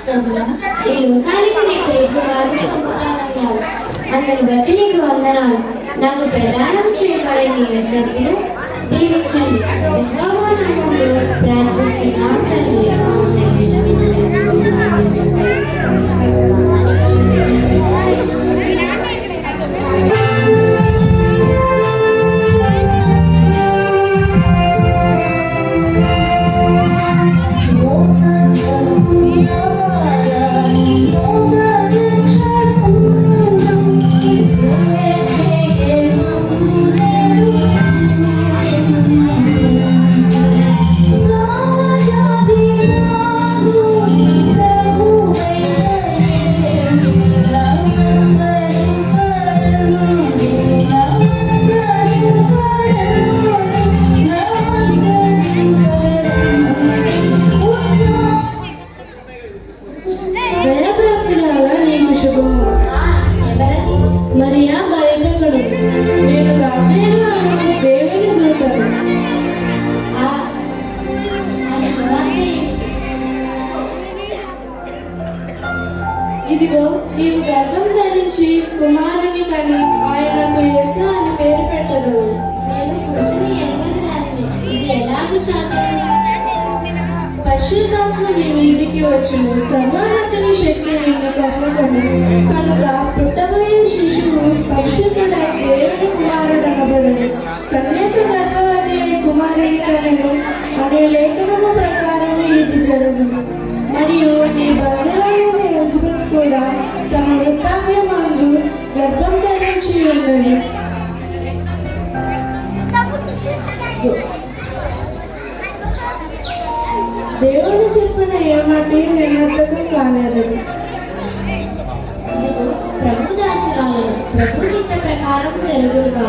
ఈ లోకానికి నీకు అందుని బట్టి నీకు వందనాలు. నాకు ప్రదానం చేయబడే నీ వసతులు దీవించండి. యెహోవా నామములో ప్రార్థిస్తున్నాం తండ్రి. మరియా భయపడడు, నేను గాబ్రియేలు దేవుని దూతను. ఇదిగో నీవు గర్భం ధరించి కుమారుని కని ఆయనకు యేసు అని పేరు పెట్టదు. పరిశుద్ధాత్మ నీ మీదికి వచ్చును, సర్వోన్నతుని శక్తి నిన్ను కప్పుకొను. కనుక పుట్టబోయే శిశువు పరిశుద్ధుడై దేవుని కుమారుడు అనబడును. కన్యక గర్భవతి అయి కుమారుని కనెను అనే లేఖనము ప్రకారం ఇది జరుగును. మరియు నీ బంధువులైన ఎలిజబెత్ కూడా తన వృద్ధాప్యమందు గర్భం ధరించి ఉన్నది. దేవుడు చెప్పిన ఏ మాట నిన్నట్టుగా కాలేదు. ప్రభు దాసురాలను ప్రభు చిత్త ప్రకారం జరుగుగా.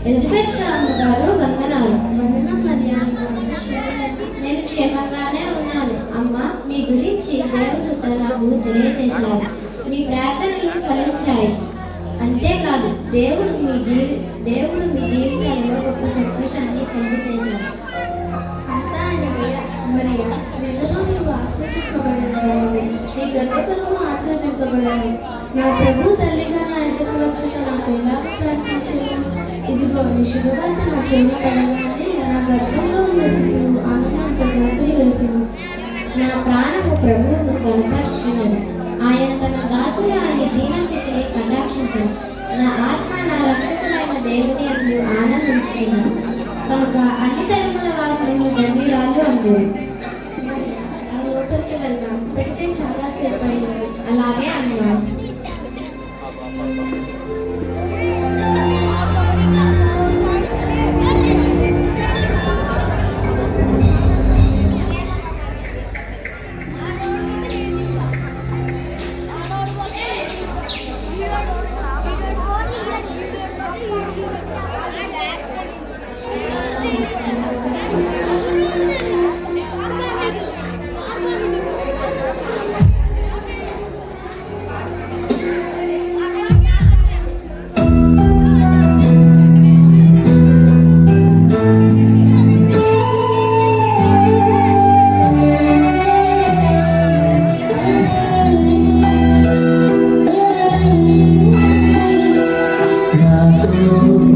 ఎలిజబెత్ అమ్మగారు వందనాలు. నేను క్షేమంగానే ఉన్నాను అమ్మ. మీ గురించి దేవదూత నాకు తెలియజేశారు. మీ ప్రార్థనలు ఫలించాయి. అంతేకాదు దేవుడు మీ జీవితంలో గొప్ప సంతోషాన్ని కలుగజేశారు. నీ గర్భఫలము ఆశీర్వదింపబడాలి. నా ప్రభు తల్లిగా నా ఎదురు వచ్చుట నాకు ఎలా ప్రార్థించను. ఇదిగో నీ శుభవార్త నా చెవిన పడగానే నా గర్భంలో ఉన్న శిశువు ఆనందంతో గంతులు వేసింది. నా ప్రాణము ప్రభువును కనపరుచున్నది. ఆయన తన దాసురాలి దీనస్థితిని కటాక్షించను. నా ఆత్మ నా రక్షకుడైన దేవుని యందు ఆనందించుచున్నాను. కనుక అన్ని తరముల వారు ధన్యురాలు అందరు. లోపలికి వెళ్దాం, పెడితే చాలా సేపు అయింది. అలాగే అన్నారు.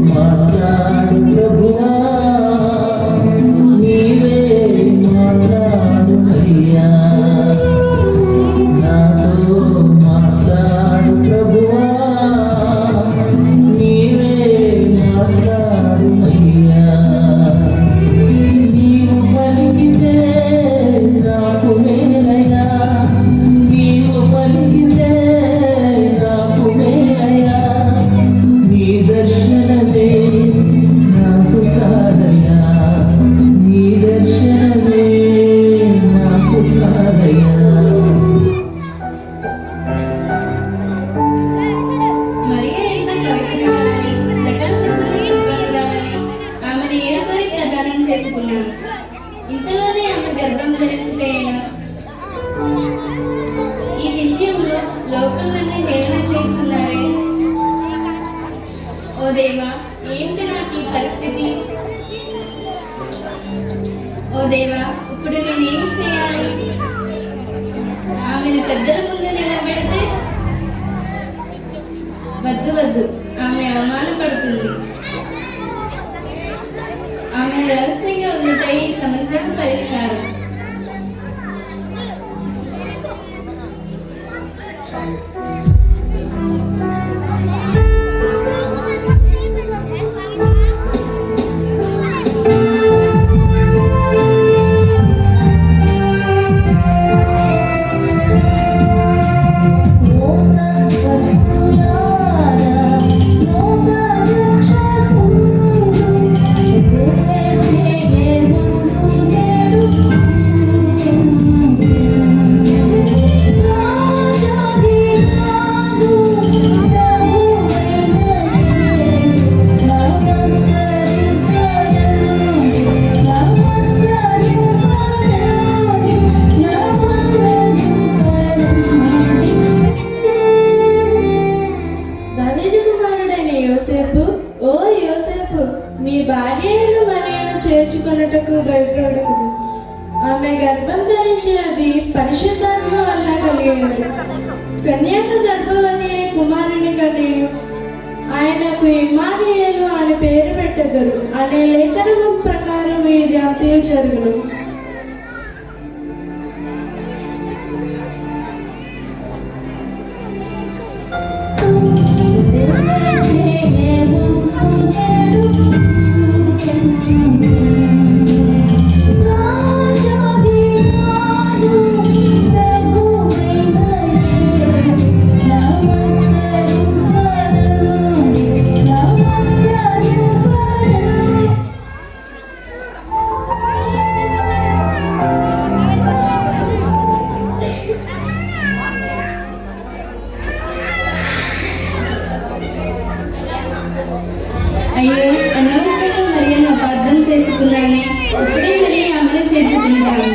Mata ఓ దేవా, ఇప్పుడు నేనేం చేయాలి? ఆమెను పెద్దల ముందు నిలబెడితే వద్దు వద్దు, ఆమె అవమానపడుతుంది. ఆమె రహస్యంగా వదిలితే ఈ సమస్యకు పరిష్కారం. నీ భార్యను మరియను చేర్చుకొనుటకు భయపడకుము. ఆమె గర్భం ధరించి అది పరిశుద్ధాత్మ వల్ల కలిగినది. కన్యక గర్భవతి కుమారుని కనియు. ఆయనకు ఇమ్మానుయేలు అని పేరు పెట్టెదరు అనే లేఖనం ప్రకారం ఇది అంతయు జరుగును. అయ్యో, అనవసరంగా మరియను అపార్థం చేసుకున్నానే. ఇప్పుడే మళ్ళీ ఆమెను చేర్చుకుంటాను.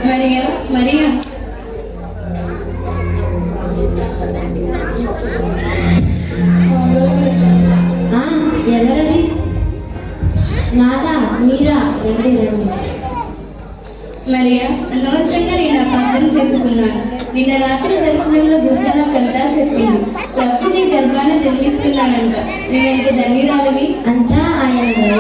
మరియా, మరియా, ఎవరది? నాదా, మీరా? రండి రండి. మరియా, అనవసరంగా నేను అపార్థం చేసుకున్నాను. నిన్న రాత్రి దర్శనంలో దూత నాకంతా చెప్పింది. ప్రభు నీ గర్భాన జన్మిస్తున్నాడంట. నేనంటే ధన్యురాలివి. అంతా ఆయన దయ.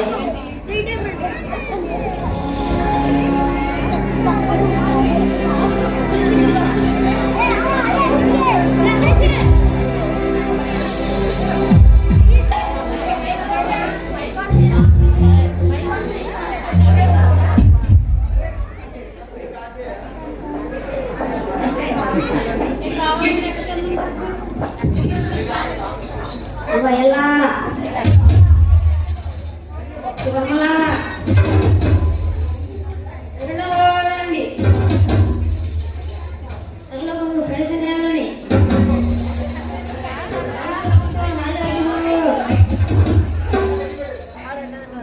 శివయ్యలా, శివమ్మలా, రండి. సర్లబంగు ప్రేసగ్రామని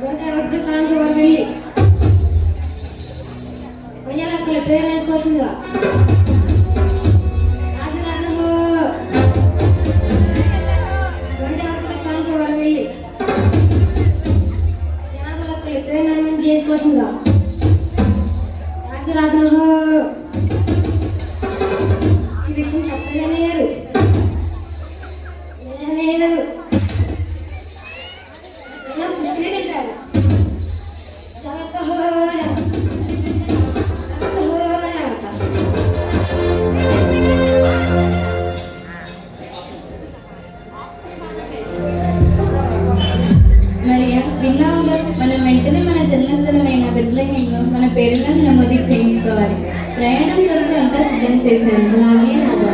దొరకాయ ప్రసాదానికి వారు వెళ్ళి కొయ్యాలక్కల పేరు నేర్చుకోవాల్సిందిగా. చేసుకోవాల్సిందిగా రాజు ఈ విషయం చెప్పలేనయ్యారు. పుష్టి చెప్పారు. మరియా, విన్నావుగా, మనం వెంటనే మన జన్మస్థలమైన బెత్లెహేంలో మన పేరులను నమోదు చేయించుకోవాలి. ప్రయాణం కొరకు అంతా సిద్ధం చేశాను. అలాగే నాదా.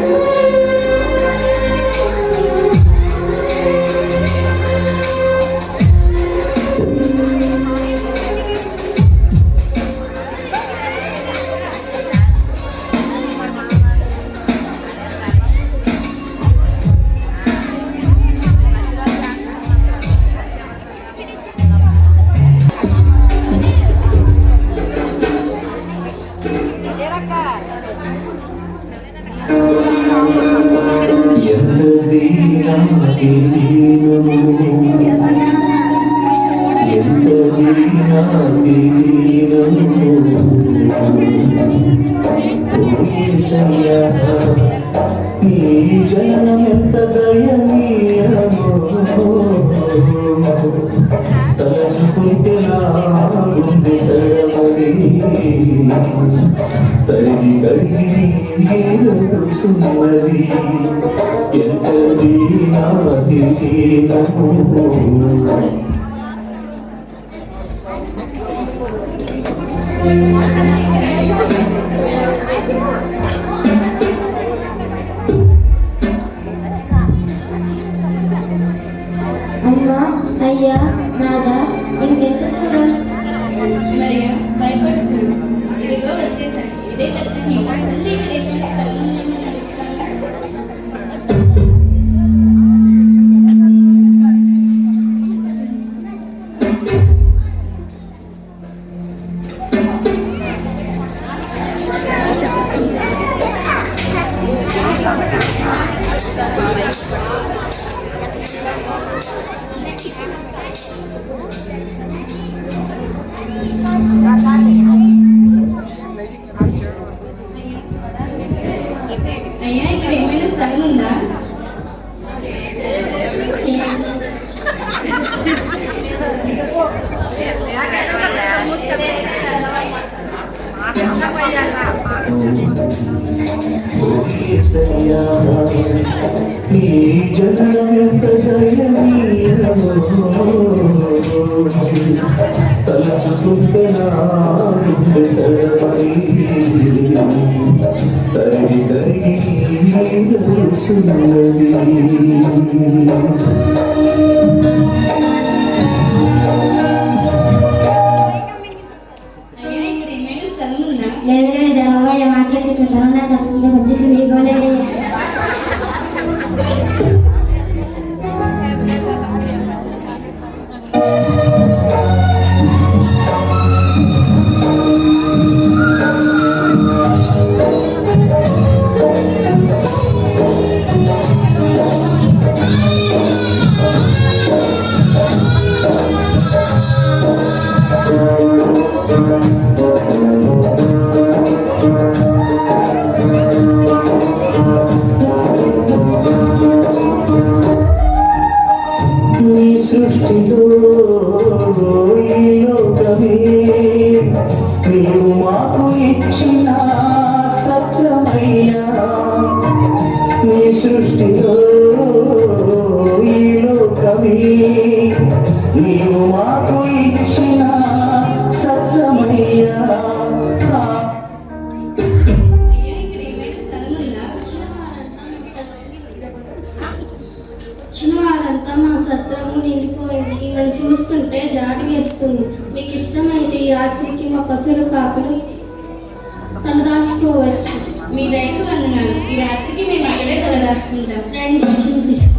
ఎంత దీనాతి దీనము ఎంత దీనాతి దీనము ఓ యేసయ్యా ఈ జనం ఎంత దయనీయమో తలచుకుంటే నా గుండె తడబడి తరిగి కరిగి నీరుచున్నది ఎంత దీనాతి దీనము అమ్మా, అయ్యా, నాదా, ఇంకెంత దూరం? మరియా భయపడకు, ఇదిగో వచ్చేసాను. ఇదే పెద్ద అంటే ఇక్కడ స్థలం ఉందేమో అడుగుతాను. అయ్యా ఇక్కడ ఏమైనా స్థలం ఉందా? ఓ యేసయ్యా ఈ జనం ఎంత దయనీయమో తలచుకుంటే నా గుండె తడబడి తరిగి తరిగి నీరుచున్నది అయ్యా ఇక్కడ ఏమైనా స్థలం ఉందా? లేదు లేదు అవ్వయ్య, మాకేసి ఇక్కడ సరౌండ్ చేస్తుంది, వచ్చేసి మీ గోలేదు. నీ సృష్టిలో ఈ లోకమే నీవు మాకు ఇచ్చిన సత్యమయ్యా నీ సృష్టిలో ఈ లోకమే నీవు మాకు ఇచ్చిన సత్యమయ్యా అయ్యా ఇక్కడ ఏమైనా స్థలం ఉందా? వచ్చిన వారంతా మా సత్రము నిండిపోయింది. మిమ్మల్ని చూస్తుంటే జాడి వేస్తుంది. మీకు ఇష్టమైతే ఈ రాత్రికి మా పశువుల పాకలు తలదాచుకోవచ్చు. మీ దయకు వందనాలు. ఈ రాత్రికి మేము అక్కడే తలదాచుకుంటాం. రండి చూపిస్తాం.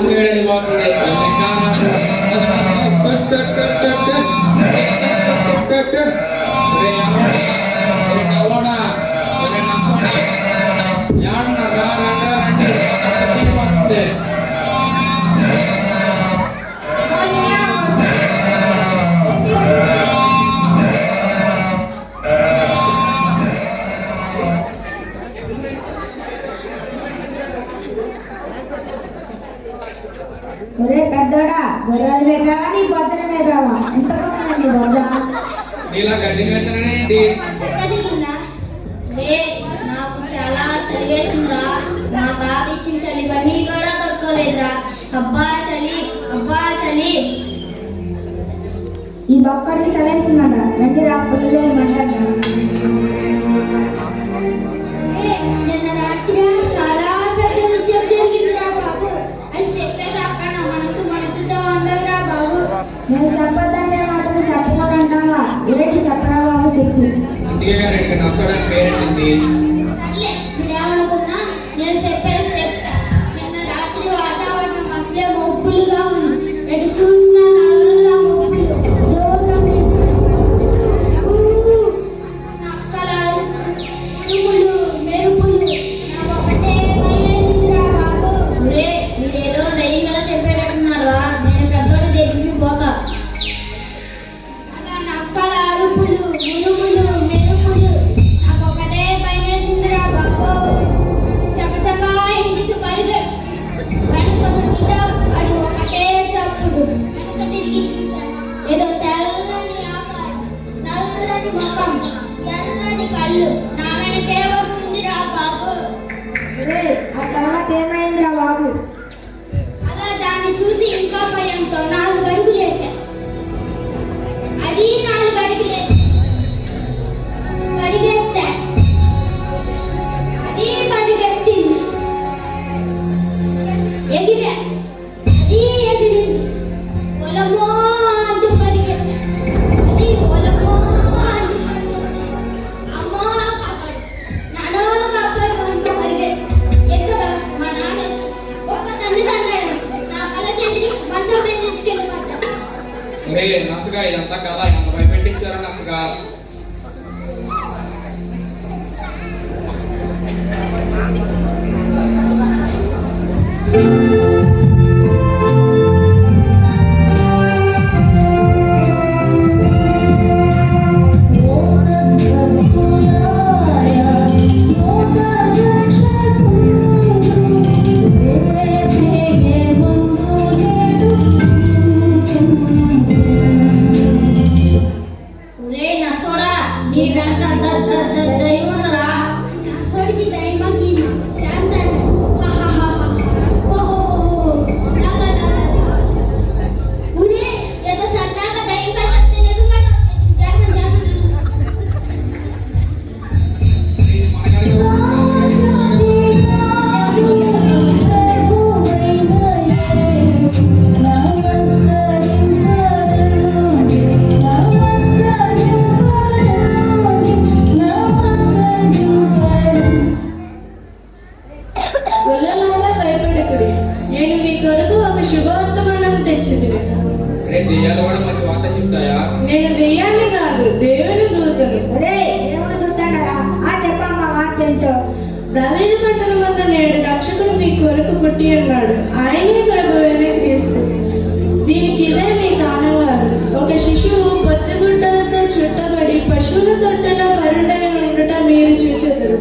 వేడని బాగుండే ఒరే పెద్దోడా గొర్రెలు మేపావా నీ పొద్దున మేపావా ఎంత పక్కన బొద్ద నీలా గడ్డి వేతనేంటి నాకు చాలా చలి వేస్తుందిరా మా తాత ఇచ్చిన చలి ఇవన్నీ కూడా దొరకలేదురా అబ్బా చలి ఈ బొక్కడికి చలేస్తుందట రండి రా పుల్లు మంటన్నా నిన్న రాత్రి చాలా పెద్ద విషయం జరిగిందిరా బాబు అది చెప్పేదాకా నా మనసుతో ఉండదురా బాబు నేను చెప్పొద్దంటే మాత్రం చెప్పకూడంటావా ఏంటి చెప్పరా బాబు చెప్పు అందుకే గారికి నచ్చడానికి పేరెట్టింది మీరేమనుకున్నా నేను చెప్పేది చెప్తా నిన్న రాత్రి వాతావరణం అసలే మబ్బులుగా ఉంది ఎటు చూసినా నల్లగా మబ్బులు నక్కలు ఉరుములు మెరుపులు నాకు ఒకటే భయమేసిందిరా బాబు మీరేదో ధైర్యంగా చెప్పేటట్టున్నారా నేను పెద్దోడి దగ్గరికి పోతా అలా నక్కల అరుపులు ఉరుములు మెరుపులు నాకు ఒకటే భయమేసిందిరా బాబు చకచకా ఇంటికి పరిగెట్టు వెనుక అది ఒకటే చప్పుడు వెనుక తిరిగి చూశాను ఏదో తెల్లని ఆకారం నల్లని ముఖం ఎర్రని కళ్ళు నా వెనకే వస్తుందిరా బాబు ఆ తర్వాత ఏమైందిరా బాబు అలా దాన్ని చూసి ఇంకా భయంతో 4 అడుగులు వేశాను అది 4 అడుగులు పరిగెత్తా అది పరిగెత్తింది ఎగిరా అది ఎగిరింది పొలమో అంటూ పరిగెత్తా అది పొలమో అంటూ అమ్మో కాపాడు నానో కాపాడు అంటూ పరిగెత్తా ఎక్కడ మా నాన్న ఒక్క తండ్రి తండ్రాడు నా కళ్ళ చేసి మంచం మీద తెచ్చుకెళ్ళిపడ్డా నసగా ఇదంతా కదా ఎంత భయపెట్టించారు నసగా ఒరే నసోడా నీ వెనక దయ్యం ఉందిరా నసోడికి దయ్యమకి శాంతాన్ని ఒరే ఏదో సరదాగా దయ్యం కలిసి నిజంగానే వచ్చేసింది జరగండి గొల్లలారా భయపడకుడి నేను మీ కొరకు ఒక శుభవర్తమానం తెచ్చింది దెయ్యాలు కూడా మంచి వార్త చెప్తాయా నేను దెయ్యాన్ని కాదు దేవుని దూతను ఒరే దేవుడు చూస్తాడరా ఆ చెప్పమ్మా వార్తేంటో దావీదు పట్టణం వద్ద నేడు రక్షకుడు మీ కొరకు పుట్టి ఉన్నాడు ఆయనే ప్రభువైన క్రీస్తు దీనికి ఇదే మీ కానవారు ఒక శిశువు పొత్తిగుడ్డలతో చుట్టబడి పశువుల తొట్టెలో పరుండై ఉండుట మీరు చూచెదరు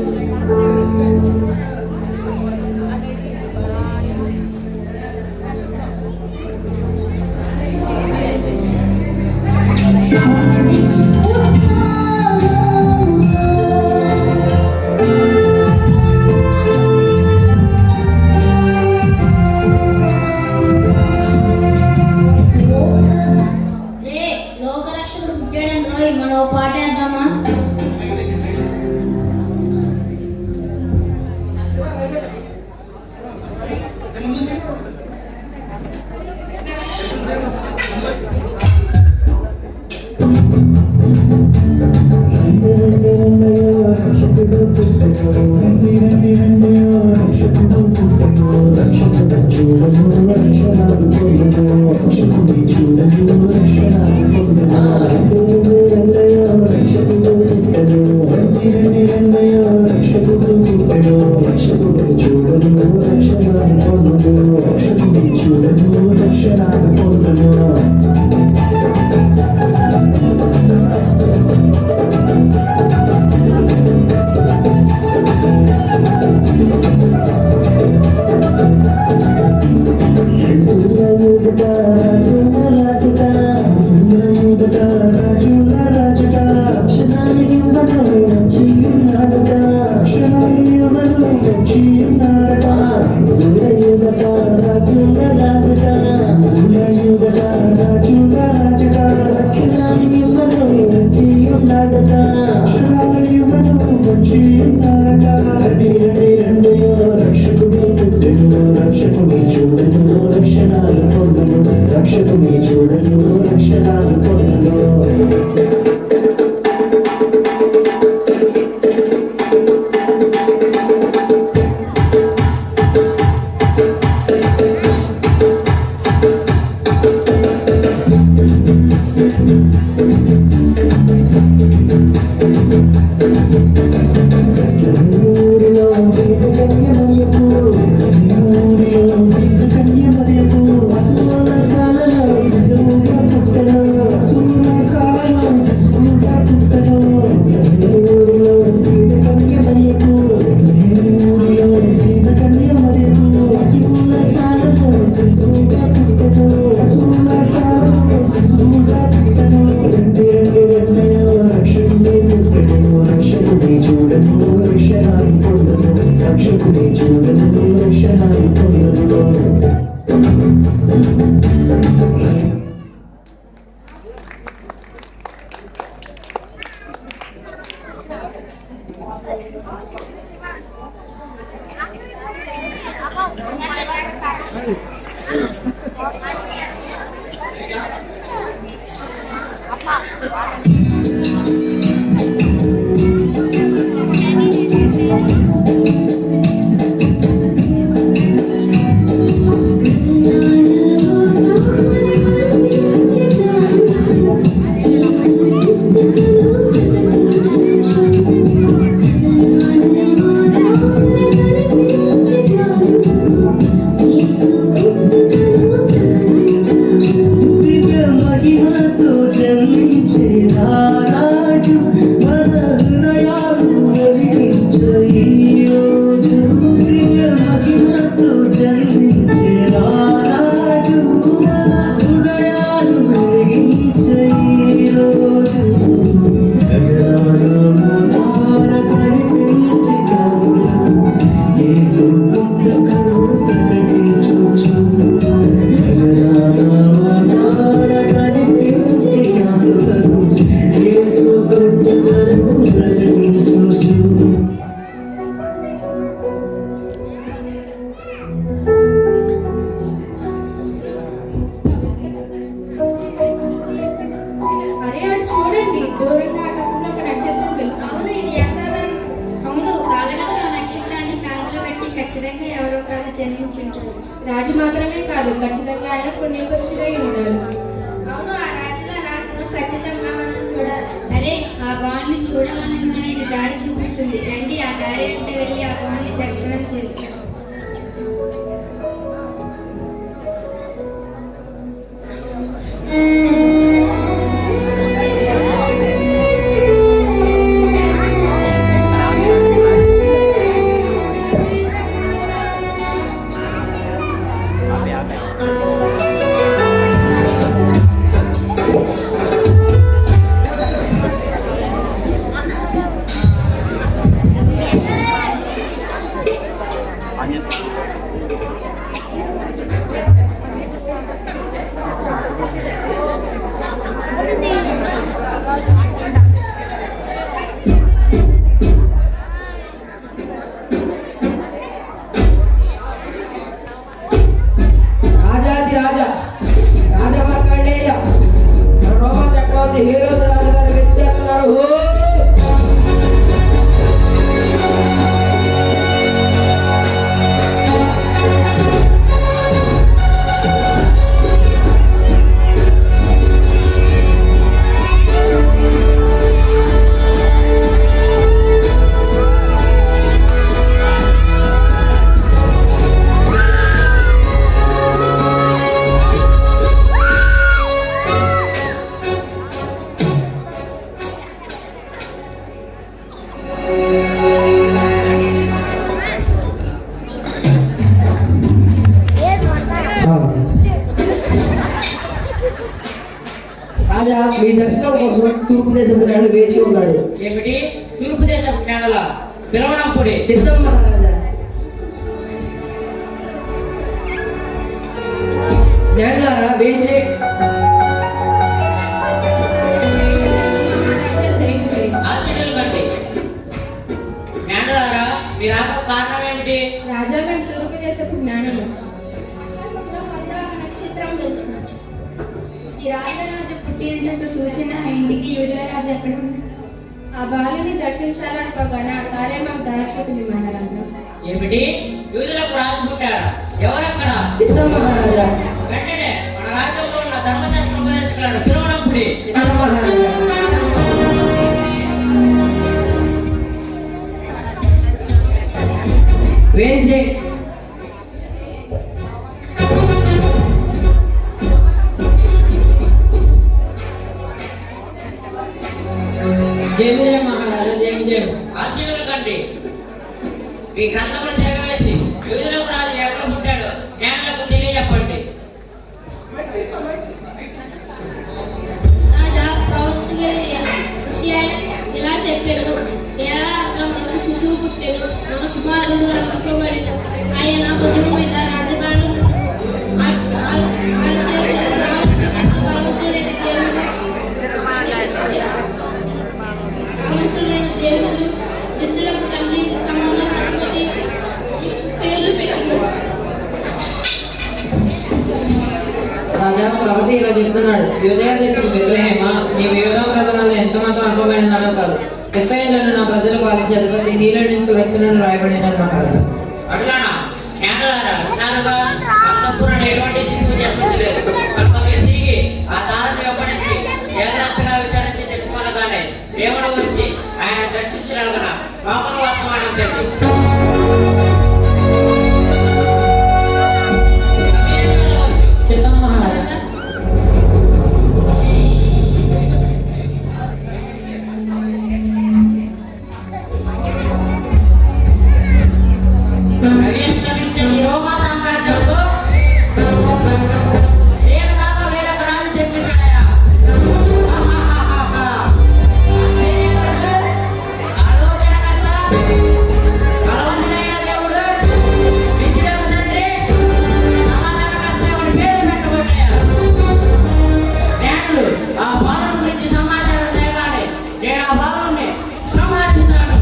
రే లోకరక్షకుడు పుట్టాడని రోయ్ మనం ఓ పాట వేద్దామా Thank you. రక్షకుడు పుట్టెను రండి రండి రండి ఓ రక్షకుడు పుట్టెను రక్షకుడు చూడను రక్షణాలు పొందెను రక్షకుడి చూడను రక్షణాలు పొందెను రండి రండి ఓ రక్షకుడు పుట్టెను రండి రండి రండి ఓ రక్షకుడు పుట్టెను రక్షకుడు చూడను రక్షణాలు పొందెను రక్షకుడి చూడను రక్షణాలు పొందెను రక్షకుని చూడను రక్షణాలు పొందను రాజు మాత్రమే కాదు, ఖచ్చితంగా ఆయన పుణ్యపురుషుడై ఉంటాడు. అవును, ఆ రాజుల రాజును ఖచ్చితంగా మనం చూడాలి. అరే, ఆ బాణ్ణి చూడాలనగానే ఇది దారి చూపిస్తుంది. రండి, ఆ దారి అంటే వెళ్ళి ఆ బాణ్ణి దర్శనం చేస్తాం. హీరో రాజు గారు వెయిట్ చేస్తున్నారు. మీ దర్శనం కోసం తూర్పు దేశపు జ్ఞానులు వేచి ఉన్నారు. ఏమిటి తూర్పు దేశం జ్ఞానుల పిలవనప్పుడే చిత్తం మహారాజా. జ్ఞానులారా వేచి ఆశీనులు కండి. జ్ఞానులారా మీ రాక కారణం ఏమిటి? రాజా మేము తూర్పు దేశపు జ్ఞానులు. నక్షత్రం తెలుసు. ఈ రాజరాజు పుట్టినట్టు సూచన ఆ ఇంటికి యూదరాజు ఎక్కడ ఉన్నాడు? ఆ బాలుని దర్శించాలనుకోగానే ఆ తారే మాకు దారి చూపింది మహారాజా. ఏమిటి యూదులకు రాజు పుట్టాడా? ఎవరక్కడ? చిత్తం మహారాజా. వెంటనే మన రాజ్యంలో ఉన్న ధర్మశాస్త్ర ఉపదేశకులను పిలవనప్పుడే చిత్తం మహారాజా. వేచి జయమిజయ మహారాజా జయం. ఆశీనులు కండి. మీ గ్రంథములు తిరగవేసి యూదులకు రాజు ఎక్కడ పుట్టాడో జ్ఞానులకు తెలియజెప్పండి. రాజా ప్రవక్త ఇలా చెప్పారు. ఎలా శిశువు పుట్టాడు, మన కుమారుడు రక్షింపబడిన ఆయన భుజం మీద రాజభారం భగవంతుడైన దేవుడు ఇతరులకు తండ్రి సంబంధం అనుమతి పేర్లు పెట్టింది. రాజా ప్రవతి ఇలా చెప్తున్నాడు. యూదయ దేశం బెత్లెహేమ నీవు యోగా ప్రధానాలు ఎంత మాత్రం అనుభవమైనదానో కాదు. ఇశ్రాయేలును నా ప్రజలు పాలించే అధిపతి నీలో నుంచి వచ్చినను రాయబడినది మాట్లాడదు. అట్లానా జ్ఞానులారా విన్నారుగా అంతఃపురం ఎటువంటి శిశువు జన్మించలేదు. కనుక మీరు తిరిగి ఆ తారను వెంబడించి జాగ్రత్తగా విచారించి తెలుసుకోనగానే దేవుడు వచ్చి ఆయన దర్శించగలగన మామూలు వర్తమానం చెప్పి చిత్తం మహారాజా. రవిస్తమించని రోమా సామ్రాజ్యంలో నేను కాక వేరొక రాజు జన్మించాడయా. ఆలోచనకర్త, బలవంతుడైన దేవుడు, విద్యుడకు తండ్రి, సమాధానకర్త ఎవరి పేరు పెట్టబడ్డాయా. జ్ఞానులు ఆ బాలుని గురించి సమాచారం తేగానే నేను ఆ బాలుని సంహరిస్తాను.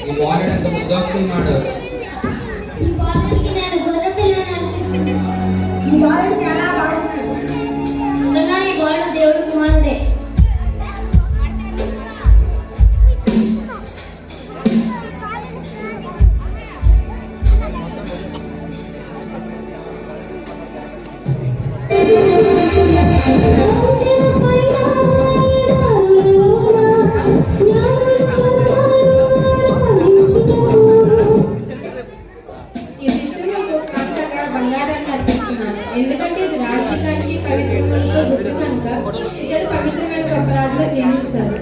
ఈ బాలుడు ఎంత ముద్దొస్తున్నాడు. ఈ బాలుడికి నేను గొర్రె పిల్లని అనిపిస్తుంది. ఈ బాలుడు చాలా బాగున్నాడు. నిజంగా ఈ బాలుడు దేవుడి కుమారుడే. ఈ శిశువుకు కాంతగా బంగారాన్ని అర్పిస్తున్నాను. ఎందుకంటే ఇది రాజ్యానికి పవిత్రములతో గుర్తు కనుక ఇద్దరు పవిత్రమైన గొప్ప రాజుగా జీవిస్తారు.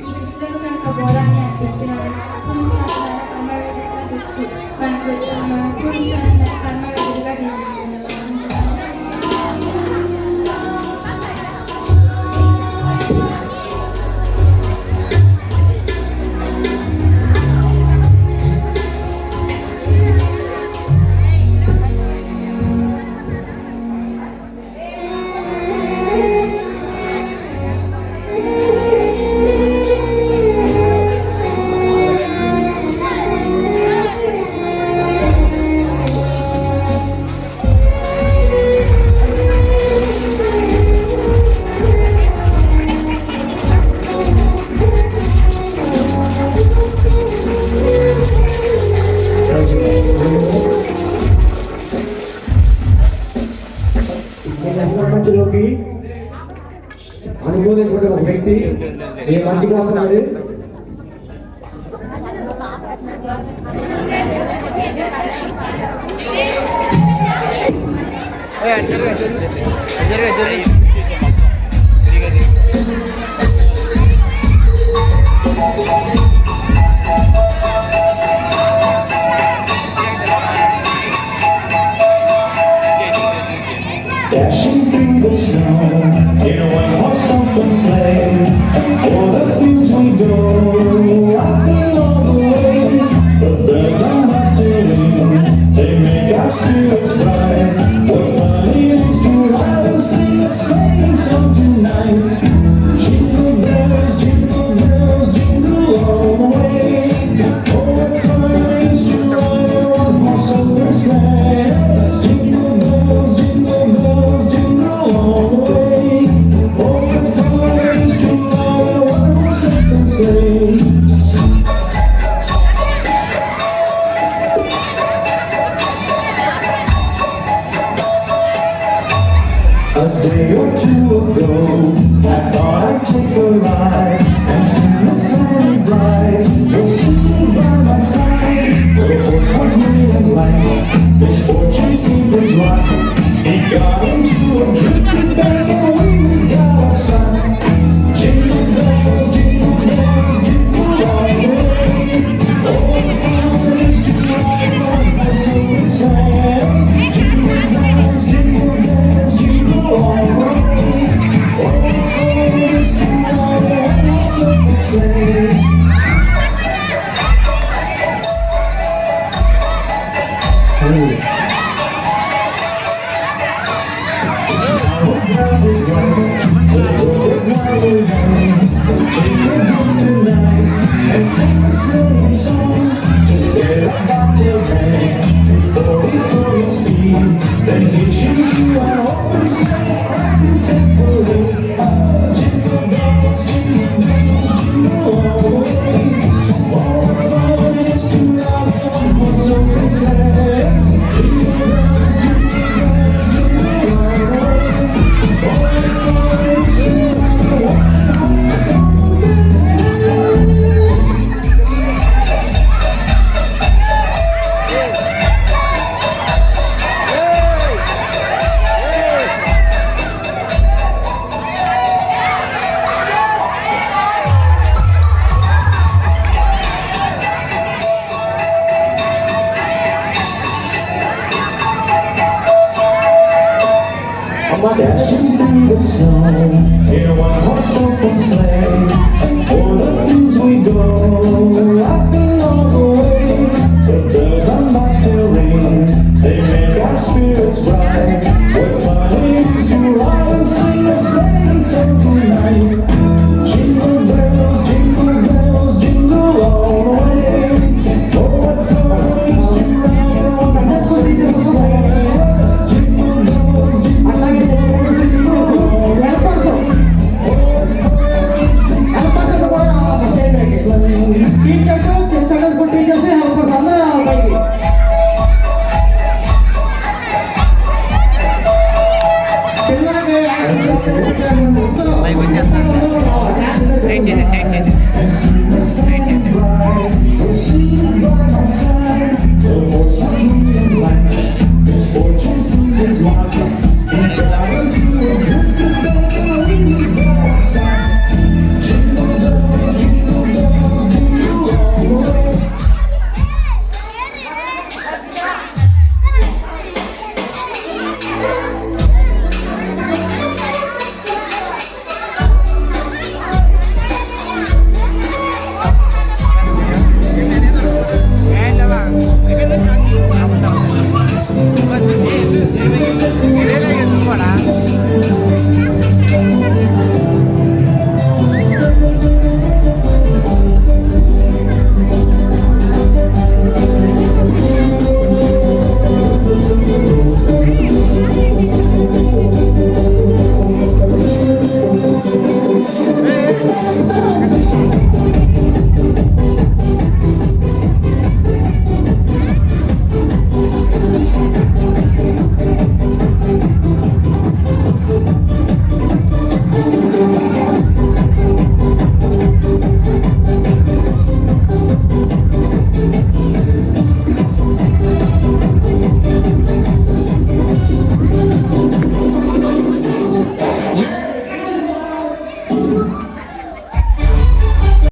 ఈ శిశువులకు కనుక గోళాన్ని అర్పిస్తున్నాడు. కర్మవేదిగా జీవిస్తున్నాడు. అనుకోలేటువంటి ఒక వ్యక్తి ఏ మంచిగా వస్తున్నాడు. Dashing through the snow in a one-horse open sleigh, o'er the fields we go, laughing all the way. The bells are not ringing, they make our spirits bright. What fun it is to ride and sing a sleighing song tonight. Jingle bells, jingle all the way. Oh, what fun it is to ride a one-horse open sleigh. Jingle bells, jingle all the way. Oh, what fun it is to ride a one-horse open sleigh. A day or two ago, I thought I'd take a ride and see this very bride was sitting by my side. The horse was moving light, misfortune seemed his lot. He got into a drifting bag and we got outside. Jingle bells, jingle all the way. Oh, what fun it is to ride on my silver sleigh. Jingle bells, jingle all the way. Oh, what fun it is to ride on my silver sleigh. Then hitch into an open sleigh and take the lead. Jingle bells, jingle all the way. Oh, what fun it is to ride in a one-horse open sleigh. Jingle bells, jingle all the way. Oh, what fun it is to ride in a one-horse open sleigh. Dashing through the snow in a one-horse open sleigh, o'er the fields we go, laughing all the way. The bells on my tail ring, they make our spirits bright. What fun it is to ride and sing a sleighing song tonight. Jingle bells, jingle all the way. Oh, what fun it is to ride a one-horse open sleigh. Jingle bells, tight చేసి